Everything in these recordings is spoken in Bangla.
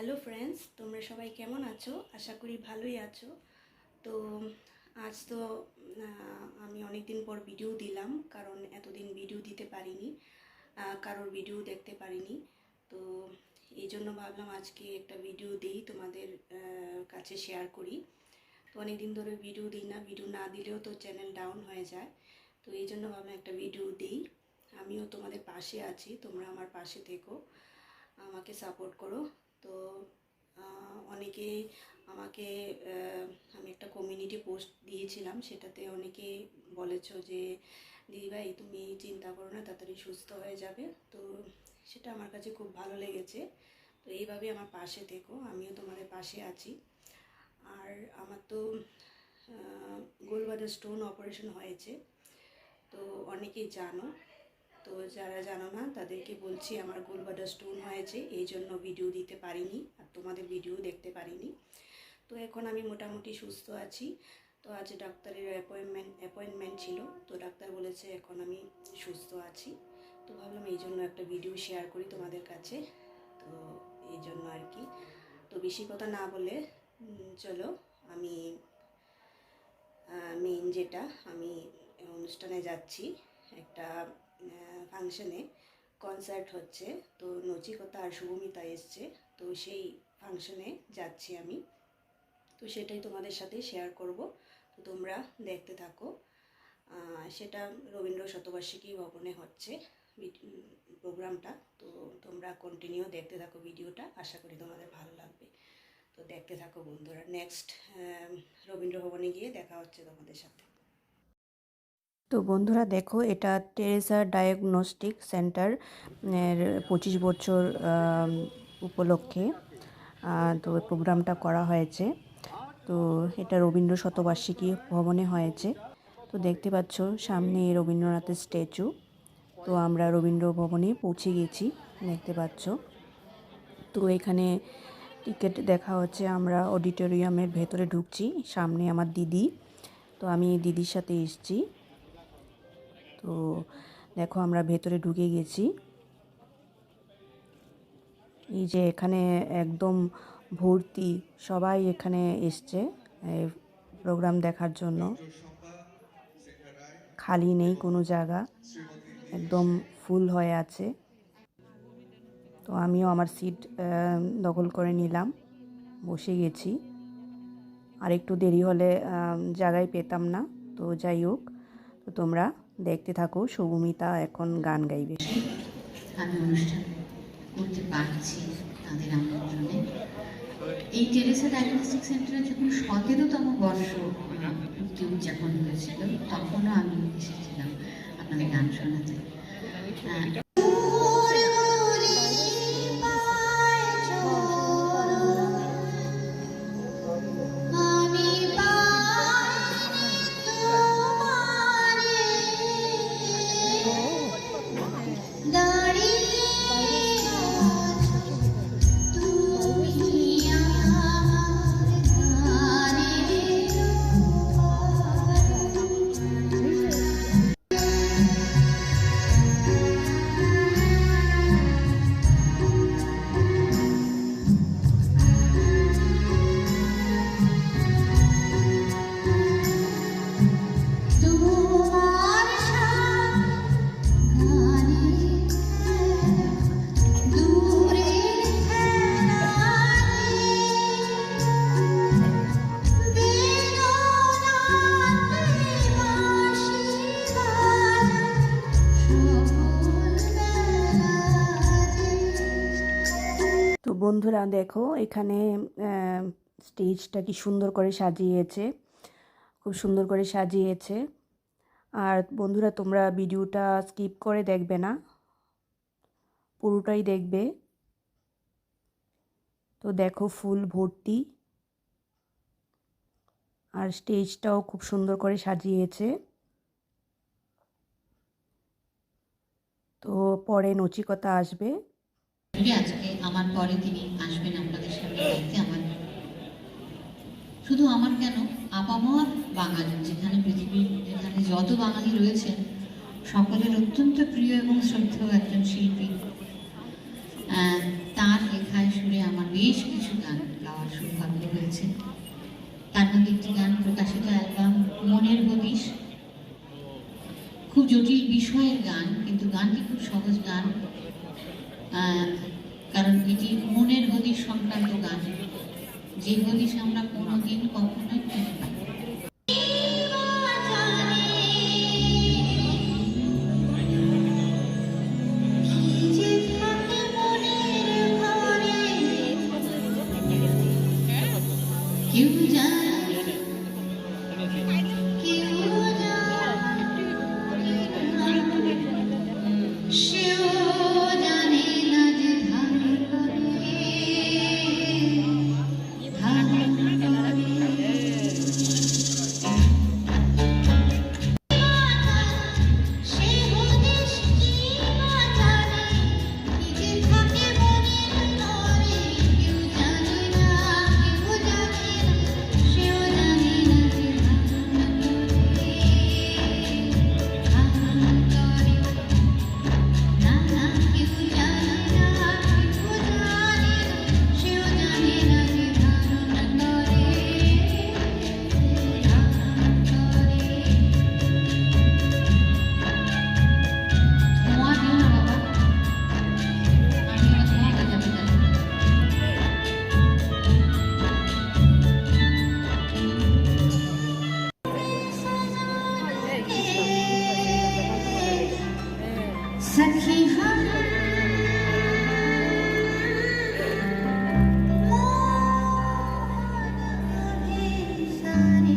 হ্যালো ফ্রেন্ডস, তোমরা সবাই কেমন আছো? আশা করি ভালোই আছো। তো আজ তো আমি অনেক দিন পর ভিডিও দিলাম, কারণ এতদিন ভিডিও দিতে পারিনি, কারোর ভিডিও দেখতে পারিনি। তো এই জন্য ভাবলাম আজকে একটা ভিডিও দিই, তোমাদের কাছে শেয়ার করি। তো অনেক দিন ধরে ভিডিও দিই না, ভিডিও না দিলেও তো চ্যানেল ডাউন হয়ে যায়। তো এই জন্য ভাবলাম একটা ভিডিও দিই। আমিও তোমাদের পাশে আছি, তোমরা আমার পাশে থেকো, আমাকে সাপোর্ট করো। তো অনেকেই আমাকে আমি একটা কমিউনিটি পোস্ট দিয়েছিলাম, সেটাতে অনেকে বলেছো যে দিদিভাই তুমি চিন্তা করো না, তাড়াতাড়ি সুস্থ হয়ে যাবে। তো সেটা আমার কাছে খুব ভালো লেগেছে। তো এইভাবে আমার পাশে থেকো, আমিও তোমাদের পাশে আছি। আর আমার তো গোলব্লাডার স্টোন অপারেশন হয়েছে, তো অনেকেই জানো। তো যারা জানো না তাদেরকে বলছি, আমার গোলব্লাডার স্টোন হয়েছে, এই জন্য ভিডিও দিতে পারিনি আর তোমাদের ভিডিও দেখতে পারিনি। তো এখন আমি মোটামুটি সুস্থ আছি। তো আজ ডাক্তারের অ্যাপয়েন্টমেন্ট ছিল, তো ডাক্তার বলেছে এখন আমি সুস্থ আছি। তো ভাবলাম এই জন্য একটা ভিডিও শেয়ার করি তোমাদের কাছে। তো এই জন্য আর কি। তো বেশি কথা না বলে চলো আমি মেইন যেটা, আমি অনুষ্ঠানে যাচ্ছি, একটা ফাংশনে কনসার্ট হচ্ছে। তো নচিকতা আর শুভমিতা এসছে, তো সেই ফাংশনে যাচ্ছি আমি। তো সেটাই তোমাদের সাথে শেয়ার করব। তো তোমরা দেখতে থাকো। সেটা রবীন্দ্র শতবার্ষিকী ভবনে হচ্ছে প্রোগ্রামটা। তো তোমরা কন্টিনিউ দেখতে থাকো ভিডিওটা, আশা করি তোমাদের ভালো লাগবে। তো দেখতে থাকো বন্ধুরা। নেক্সট রবীন্দ্র ভবনে গিয়ে দেখা হচ্ছে তোমাদের সাথে। তো বন্ধুরা দেখো, এটা টেরেসা ডায়াগনস্টিক সেন্টার 25 বছর উপলক্ষে তো প্রোগ্রামটা করা হয়েছে। তো এটা রবীন্দ্র শতবার্ষিকী ভবনে হয়েছে। তো দেখতে পাচ্ছ সামনে রবীন্দ্রনাথের স্ট্যাচু। তো আমরা রবীন্দ্র ভবনে পৌঁছে গেছি, দেখতে পাচ্ছ। তো এখানে টিকিট দেখা হচ্ছে, আমরা অডিটোরিয়ামের ভেতরে ঢুকছি। সামনে আমার দিদি, তো আমি দিদির সাথে এসেছি। তো দেখো আমরা ভেতরে ঢুকে গেছি। এই যে এখানে একদম ভর্তি, সবাই এখানে এসছে প্রোগ্রাম দেখার জন্য। খালি নেই কোনো জায়গা, একদম ফুল হয়ে আছে। তো আমিও আমার সিট দখল করে নিলাম, বসে গেছি। আর একটু দেরি হলে জায়গায় পেতাম না। তো যাই হোক, তো তোমরা দেখতে থাকো। শুভমিতা এখন গান গাইবে। আমি অনুষ্ঠান করতে পারছি তাদের আমন্ত্রণে। এই টেরেসা ডায়াগনস্টিক সেন্টারে যখন 17তম বর্ষ পূর্তি উদযাপন হয়েছিল, তখনও আমি এসেছিলাম আপনাদের গান শোনাতে। তো বন্ধুরা দেখো, এখানে স্টেজটা কি সুন্দর করে সাজিয়েছে, খুব সুন্দর করে সাজিয়েছে। আর বন্ধুরা তোমরা ভিডিওটা স্কিপ করে দেখবে না, পুরোটাই দেখবে। তো দেখো ফুল ভর্তি, আর স্টেজটাও খুব সুন্দর করে সাজিয়েছে। তো পরে নচিকতা আসবে। আজকে আমার পরে তিনি আসবেন আপনাদের সামনে গাইতে। আমার শুধু আমার কেন, আপামর বাঙালি, যেখানে পৃথিবীর যেখানে যত বাঙালি রয়েছেন সকলের অত্যন্ত প্রিয় এবং শ্রদ্ধেয় একজন শিল্পী। তার লেখায় সুরে আমার বেশ কিছু গান গাওয়ার সৌভাগ্য হয়েছে। তার মধ্যে একটি গান প্রকাশিত অ্যালবাম মনের হদিশ, খুব জটিল বিষয়ের গান, কিন্তু গানটি খুব সহজ গান, কারণ এটি মনের হদিশ সংক্রান্ত গান, যে হদিশ আমরা কোনোদিন কখনোই খুঁজে পাই। কেউ জানে, কেউ জানে না, সেও জানে না যে ধার করে, ধার করে। সে হদিশ কি বা জানে, কি যে থাকে মনের তরে, কেউ জানে না, কেউ জানে না, সেও জানে না যে ধার করে, না না, কেউ জানে না, কেউ জানে না, সেও জানে না যে ধারণ করে, ধোঁয়া দিও না বাবা, আমি আবার ধোঁয়া বাজাতে জানি না। सखी हम सारे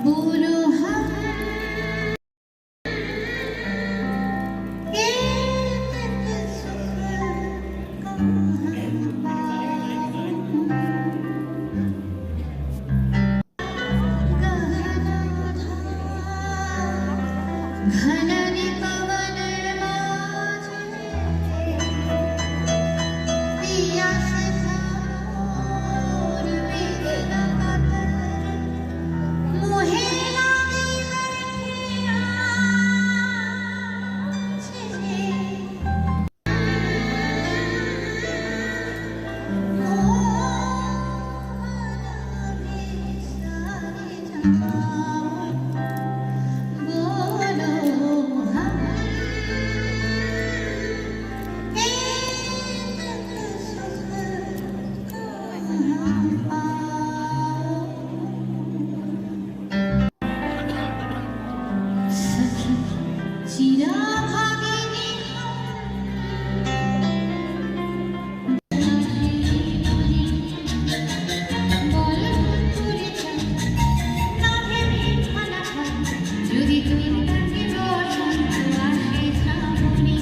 बोलो हम घननी पवনের মাঝে পিয়া সে মোর বেদনা কাতর মোহে লাগি बैठे আছে চিরা ভাগিনী যদি তুমি তাকে বসন্ত আসে শ্রাবণী,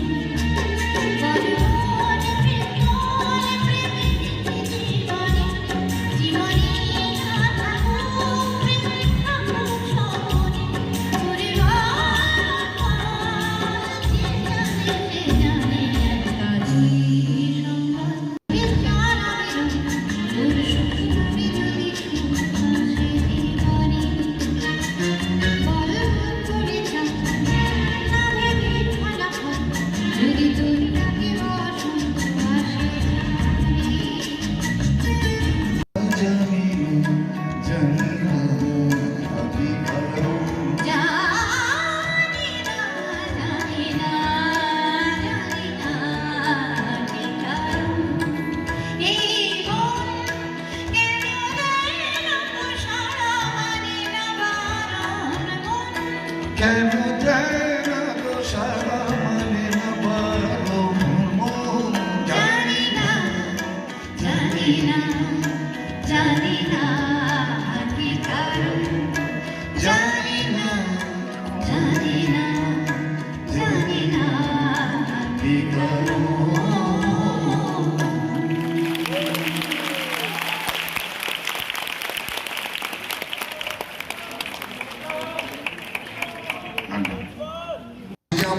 জীবনে জীবনে যদি তুমি তাকে বসন্ত আসে জানি না, জানি না, জানি না ঠিক কারণ, এই মন কেন দেয় না সাড়া, মানে না বারণ মন, কেন দেয় না গো সারা মানে না বারণ মন? জানি না, জানি না, জানি না ঠিক কারণ, জানি না, জানি না, জানি না ঠিক কারণ।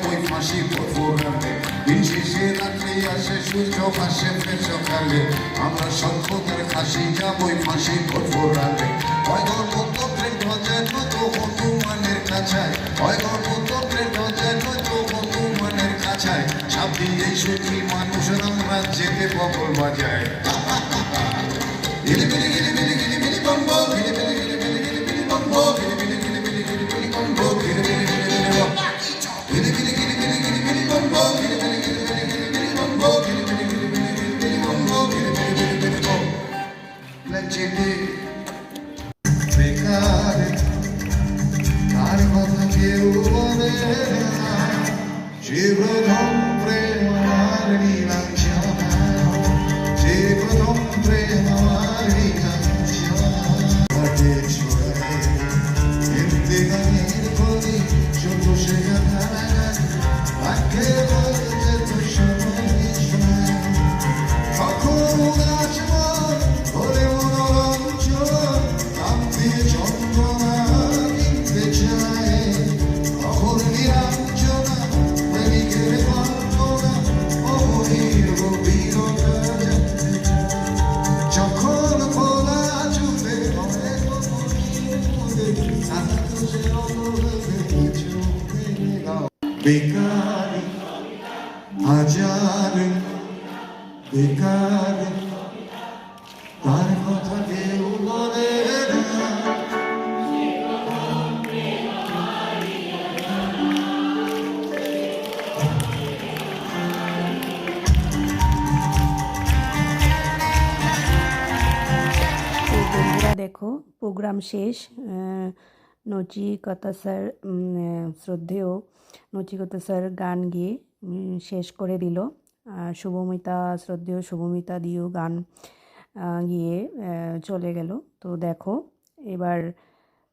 ওই ফাঁসি পথরাতে দিন শেষে রাত্রে আসে সূর্য ভাসে ফের সকালে, আমরা সভ্যতার খাসি যাবই ফাঁসি পথরাতে। হয় গর্ভতন্ত্রের ধ্বজা নয়তো হনুমানের কাছায়, হয় গর্ভতন্ত্রের ধ্বজা নয়তো হনুমানের কাছায়, সাপ দিয়েই সুখী মানুষ না যেতে বগল বাজায় গিলিবিলি গিলিবিলি গিলিবিলি বম্বো গিলিবিলি গিলিবিলি গিলিবিলি বম্বো গিলিবিলি গিলিবিলি গিলিবিলি বম্বো গিলিবিলি গিলিবিলি গিলিবিলি গিলিবিলি গিলিবিলি বম্বো গিলিবিলি গিলিবিলি গিলিবিলি বম্বো গিলিবিলি গিলিবিলি গিলিবিলি বম্বো গিলিবিলি গিলিবিলি বম্বো লজ্জিতে বেকার তার কথা কেউ বলে না যে প্রথম প্রেম আমার নীলাঞ্জনা যে প্রথম প্রেম আমার নীলাঞ্জনা ঘাটে ছোড়ায় এমনি গানের কলি যত সে গাথা লাগায় তাকে বলতে তো সময় সময় তখন নাচমন হলে মনোরঞ্জন নাম দিয়ে যন্ত্রণা কিনতে চায় তখন নিরঞ্জনা প্রেমিকের কল্পনা অবহির গভীরতা জানতে চায় যখন খোলা চুলে ঘরে বেকারি হাজার বেকার তার কথা কেউ বলে না তো বন্ধুরা দেখো প্রোগ্রাম শেষ। নচিকেতা স্যার শ্রদ্ধেয় নচিকেতা স্যার গান গেয়ে শেষ করে দিল। শুভমিতা শ্রদ্ধেয় শুভমিতা দিও গান গিয়ে চলে গেল। তো দেখো এবার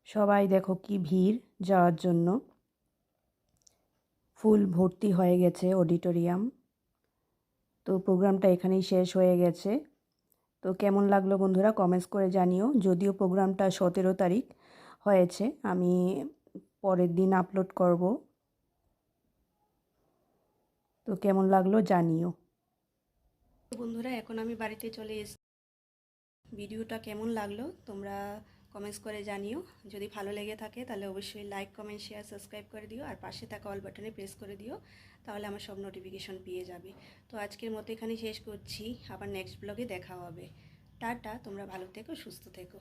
সবাই দেখো কি ভিড় যাওয়ার জন্য, ফুল ভর্তি হয়ে গেছে অডিটোরিয়াম। তো প্রোগ্রামটা এখানেই শেষ হয়ে গেছে। তো কেমন লাগলো বন্ধুরা কমেন্টস করে জানিও। যদিও প্রোগ্রামটা 17 তারিখ হয়েছে, আমি পরের দিন আপলোড করব। তো কেমন লাগলো জানিও বন্ধুরা। এখন আমি বাড়িতে চলে এসেছি। ভিডিওটা কেমন লাগলো তোমরা কমেন্টস করে জানিও। যদি ভালো লেগে থাকে তাহলে অবশ্যই লাইক কমেন্ট শেয়ার সাবস্ক্রাইব করে দিও, আর পাশে থাকা অল বাটনে প্রেস করে দিও, তাহলে আমার সব নোটিফিকেশন পেয়ে যাবে। তো আজকের মতো এখানেই শেষ করছি, আবার নেক্সট ব্লগে দেখা হবে। টাটা, তোমরা ভালো থেকো, সুস্থ থেকো।